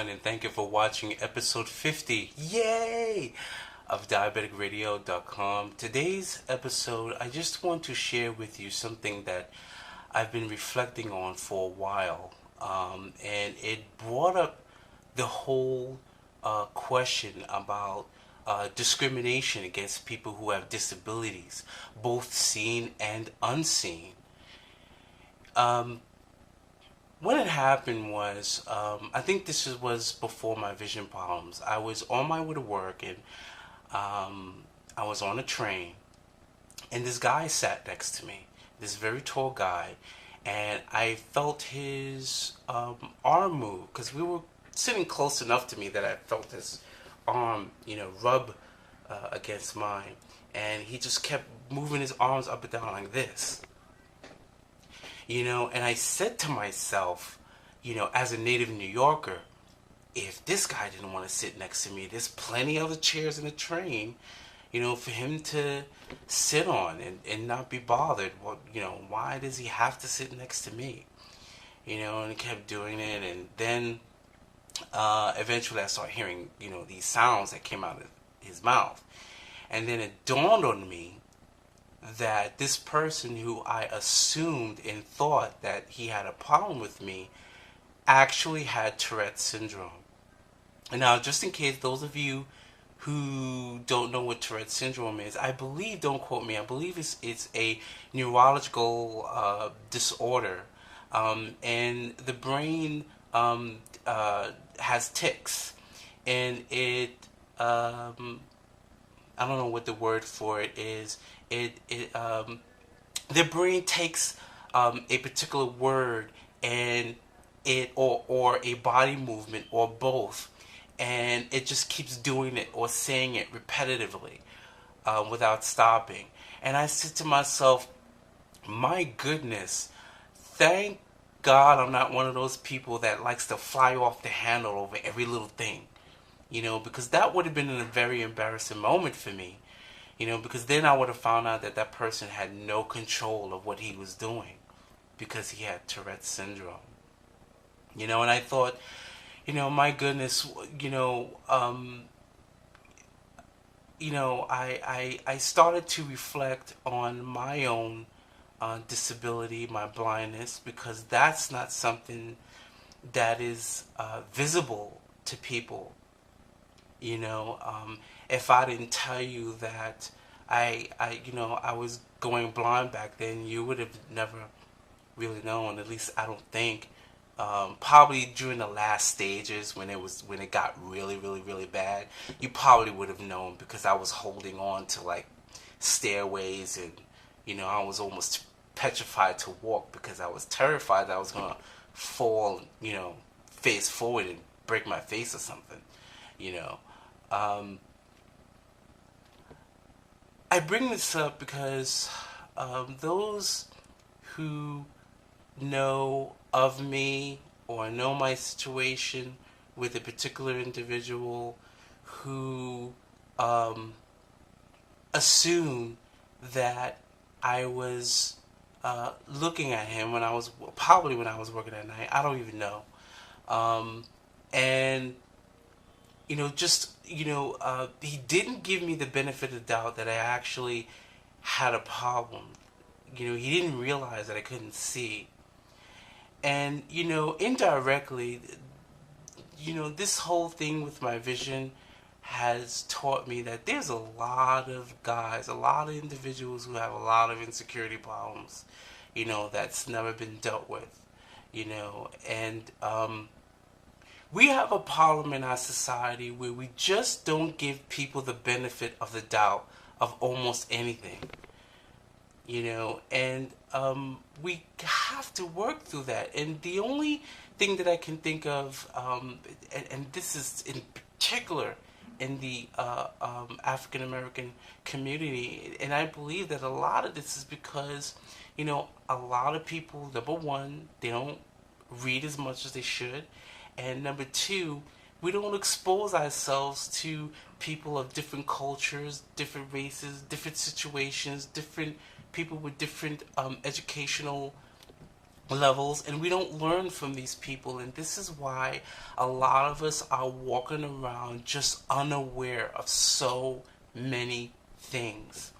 everyone, and thank you for watching episode 50. Yay! Of DiabeticRadio.com. Today's episode, I just want to share with you something that I've been reflecting on for a while. And it brought up the whole question about discrimination against people who have disabilities, both seen and unseen. Um, What had happened was, I think was before my vision problems. I was on my way to work, and I was on a train, and this guy sat next to me, this very tall guy, and I felt his arm move because we were sitting close enough to me that I felt his arm, rub against mine, and he just kept moving his arms up and down like this. And I said to myself, as a native New Yorker, if this guy didn't want to sit next to me, there's plenty of other chairs in the train, for him to sit on and not be bothered. Well, why does he have to sit next to me? And he kept doing it, and then eventually I started hearing, these sounds that came out of his mouth. And then it dawned on me that this person who I assumed and thought that he had a problem with me actually had Tourette's syndrome. And now, just in case those of you who don't know what Tourette's syndrome is, I believe, don't quote me, I believe it's a neurological disorder. And the brain has tics. And I don't know what the word for it is. The brain takes a particular word and or a body movement or both, and it just keeps doing it or saying it repetitively without stopping. And I said to myself, my goodness, thank God I'm not one of those people that likes to fly off the handle over every little thing, because that would have been a very embarrassing moment for me. Because then I would have found out that person had no control of what he was doing because he had Tourette's syndrome. And I thought, my goodness, I started to reflect on my own disability, my blindness, because that's not something that is visible to people. If I didn't tell you that I was going blind back then, you would have never really known. At least I don't think. Probably during the last stages when it got really, really, really bad, you probably would have known because I was holding on to like stairways, and I was almost petrified to walk because I was terrified that I was gonna fall, face forward and break my face or something. I bring this up because those who know of me or know my situation with a particular individual who assume that I was looking at him when I was working at night. I don't even know. And he didn't give me the benefit of the doubt that I actually had a problem. He didn't realize that I couldn't see. And, indirectly, this whole thing with my vision has taught me that there's a lot of guys, a lot of individuals who have a lot of insecurity problems, that's never been dealt with, and, we have a problem in our society where we just don't give people the benefit of the doubt of almost anything, and we have to work through that. And the only thing that I can think of, and this is in particular in the African American community, and I believe that a lot of this is because, a lot of people, number one, they don't read as much as they should. And number two, we don't expose ourselves to people of different cultures, different races, different situations, different people with different educational levels, and we don't learn from these people. And this is why a lot of us are walking around just unaware of so many things.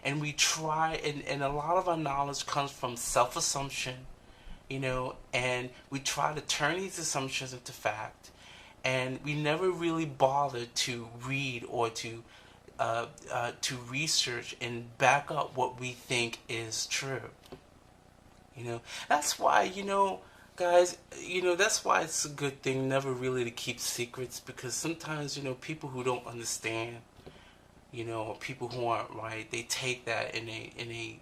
And we try, and a lot of our knowledge comes from self-assumption, and we try to turn these assumptions into fact, and we never really bother to read or to research and back up what we think is true. That's why, guys, that's why it's a good thing never really to keep secrets, because sometimes, people who don't understand, or people who aren't right, they take that and they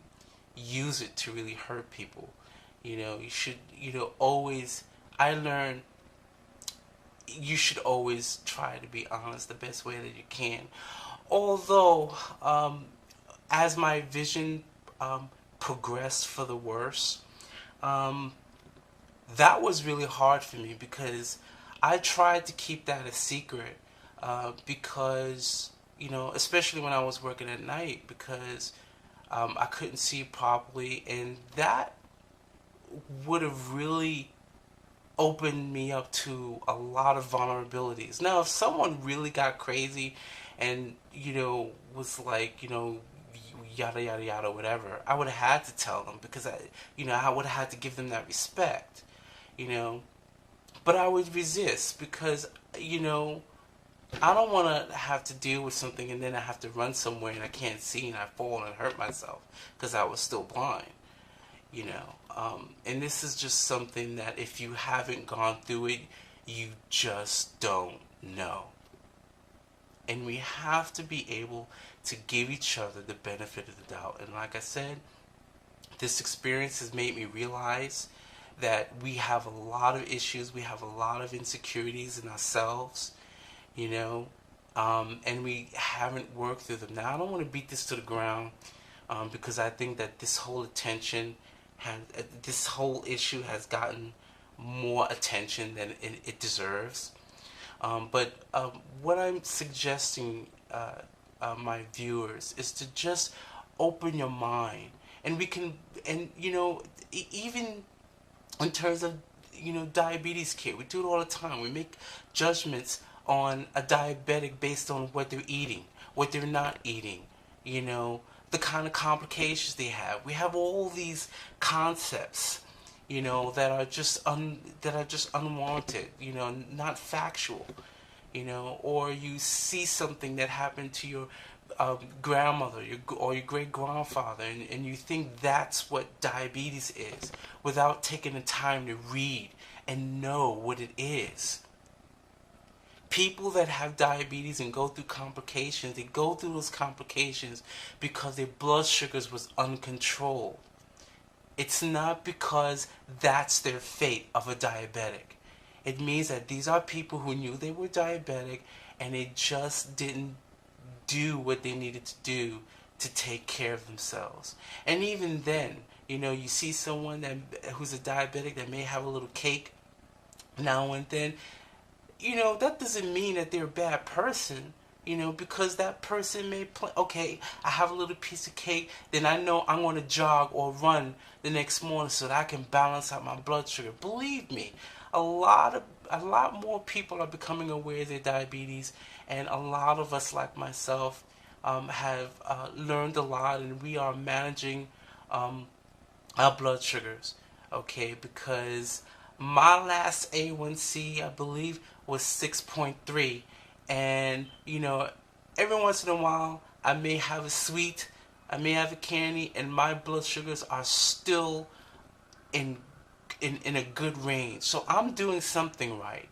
use it to really hurt people. You should, always, I learned, you should always try to be honest the best way that you can. Although, as my vision progressed for the worse, that was really hard for me, because I tried to keep that a secret, because, especially when I was working at night, because I couldn't see properly, and that would have really opened me up to a lot of vulnerabilities. Now, if someone really got crazy and, was like, yada yada yada whatever, I would have had to tell them, because I would have had to give them that respect, but I would resist, because I don't want to have to deal with something and then I have to run somewhere and I can't see and I fall and hurt myself because I was still blind. And this is just something that if you haven't gone through it, you just don't know. And we have to be able to give each other the benefit of the doubt. And like I said, this experience has made me realize that we have a lot of issues, we have a lot of insecurities in ourselves, and we haven't worked through them. Now, I don't want to beat this to the ground, because I think that this whole issue has gotten more attention than it deserves. But what I'm suggesting, my viewers, is to just open your mind, and we can, and even in terms of diabetes care, we do it all the time. We make judgments on a diabetic based on what they're eating, what they're not eating, the kind of complications they have. We have all these concepts, that are just unwanted, not factual, or you see something that happened to your grandmother or your great grandfather, and you think that's what diabetes is, without taking the time to read and know what it is. People that have diabetes and go through complications, they go through those complications because their blood sugars was uncontrolled. It's not because that's their fate of a diabetic. It means that these are people who knew they were diabetic and they just didn't do what they needed to do to take care of themselves. And even then, you see someone who's a diabetic that may have a little cake now and then. That doesn't mean that they're a bad person, because that person may okay, I have a little piece of cake, then I know I'm going to jog or run the next morning so that I can balance out my blood sugar. Believe me, a lot more people are becoming aware of their diabetes, and a lot of us, like myself, have learned a lot, and we are managing our blood sugars, okay, because my last A1C, I believe, was 6.3, and every once in a while I may have a sweet, I may have a candy, and my blood sugars are still in a good range. So I'm doing something right,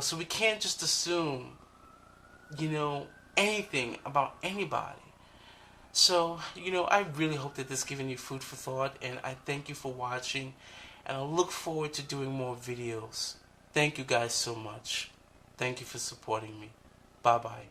so we can't just assume anything about anybody. So, I really hope that this has given you food for thought, and I thank you for watching, and I look forward to doing more videos. Thank you guys so much. Thank you for supporting me. Bye-bye.